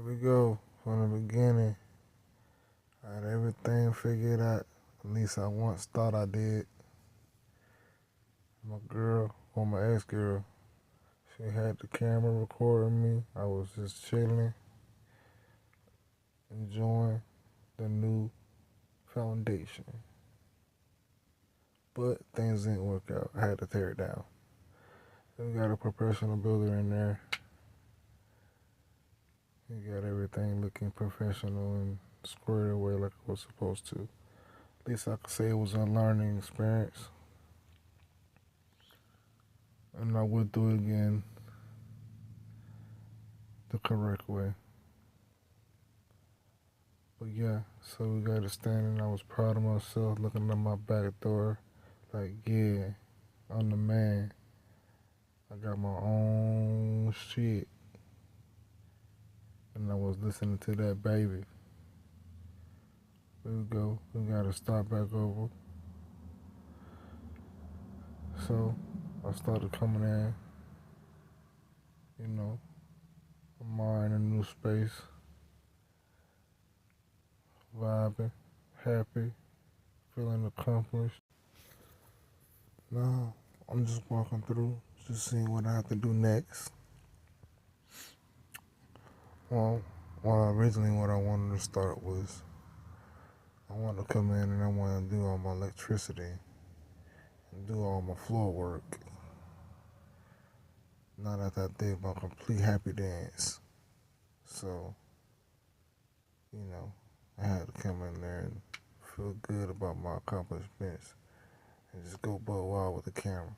we go from the beginning. I had everything figured out. At least I once thought I did. My girl, or my ex-girl, she had the camera recording me. I was just chilling, enjoying the new foundation. But things didn't work out. I had to tear it down. We got a professional builder in there. He got everything looking professional and squared away like it was supposed to. At least I could say it was a learning experience. And I would do it again the correct way. But yeah, so we got it standing. I was proud of myself looking at my back door. Like, yeah, I'm the man. I got my own shit. And I was listening to that baby. Here we go. We gotta start back over. So I started coming in, admiring a new space, vibing, happy, feeling accomplished. Now I'm just walking through, just seeing what I have to do next. Well, originally what I wanted to start was I wanted to come in and I wanted to do all my electricity and do all my floor work. Now that I did my complete happy dance. So, I had to come in there and feel good about my accomplishments and just go butt wild with the camera.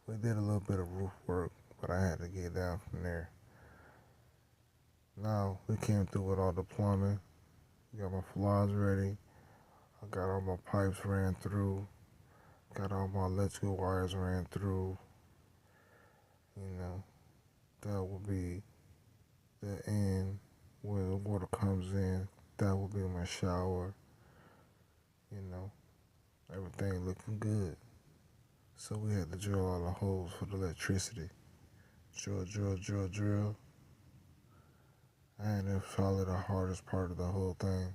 We did a little bit of roof work, but I had to get down from there. Now we came through with all the plumbing. Got my flaws ready. I got all my pipes ran through. Got all my electrical wires ran through. That will be the end where the water comes in. That will be my shower. Everything looking good. So we had to drill all the holes for the electricity. Drill. And it's probably the hardest part of the whole thing,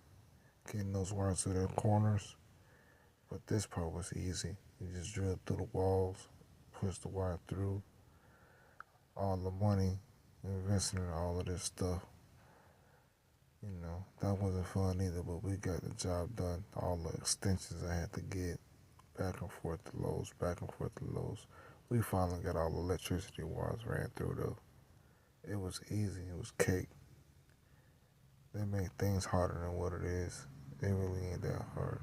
getting those wires to their corners. But this part was easy. You just drill through the walls, push the wire through. All the money invested in all of this stuff. That wasn't fun either, but we got the job done. All the extensions I had to get, back and forth to Lowe's. We finally got all the electricity wires ran through though. It was easy, it was cake. They make things harder than what it is. It really ain't that hard.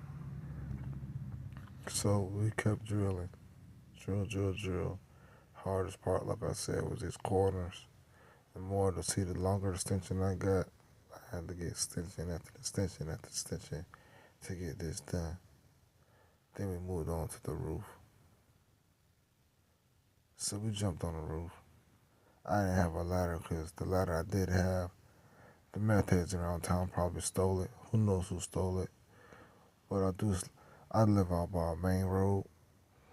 So we kept drilling. Drill. Hardest part, like I said, was these corners. The longer extension I got, I had to get extension after extension to get this done. Then we moved on to the roof. So we jumped on the roof. I didn't have a ladder because the ladder I did have, the meth heads around town probably stole it. Who knows who stole it? But I live out by a main road.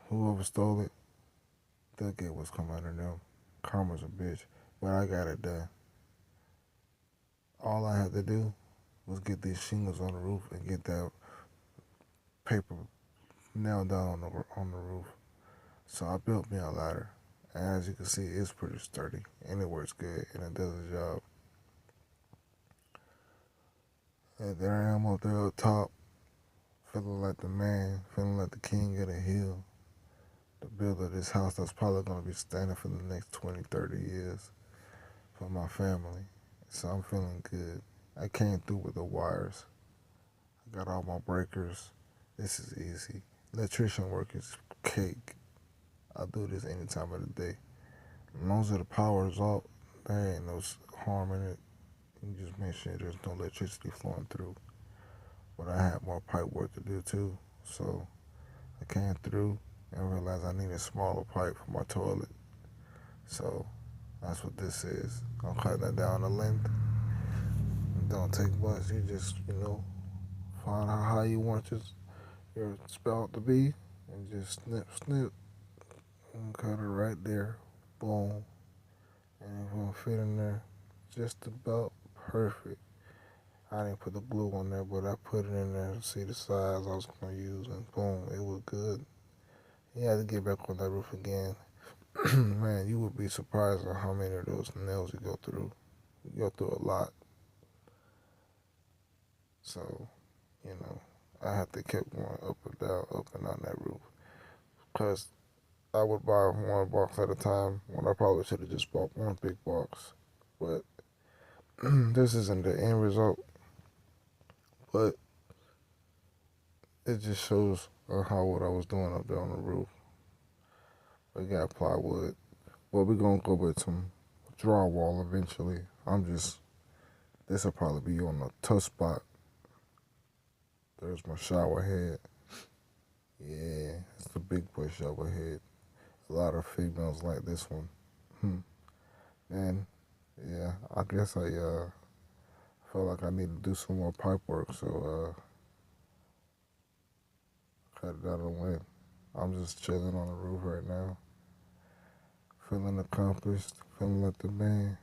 Whoever stole it, they'll get what's coming under them. Karma's a bitch. But I got it done. All I had to do was get these shingles on the roof and get that paper nailed down on the roof. So I built me a ladder. And as you can see, it's pretty sturdy. And it works good. And it does the job. And there I am up there up top, feeling like the man, feeling like the king of the hill. The builder of this house that's probably going to be standing for the next 20, 30 years for my family. So I'm feeling good. I came through with the wires. I got all my breakers. This is easy. Electrician work is cake. I'll do this any time of the day. As long as the power is off, there ain't no harm in it. You just make sure there's no electricity flowing through. But I had more pipe work to do too. So I came through and realized I need a smaller pipe for my toilet. So that's what this is. I'm cutting that down the length. It don't take much. You just, find out how you want your spout to be and just snip, and cut it right there. Boom. And it's gonna fit in there just about perfect. I didn't put the glue on there, but I put it in there to see the size I was going to use, and boom, it was good. You had to get back on that roof again. Man, you would be surprised at how many of those nails you go through. You go through a lot. So, I have to keep going up and down, up and down that roof. Because I would buy one box at a time when I probably should have just bought one big box. But this isn't the end result. But it just shows how what I was doing up there on the roof. We got plywood. Well, we're going to go with some drywall eventually. This will probably be on the tough spot. There's my shower head. Yeah, it's the big boy shower head. A lot of females like this one. And yeah, I guess I felt like I need to do some more pipe work, so cut it out of the way. I'm just chilling on the roof right now, feeling accomplished, feeling like the man.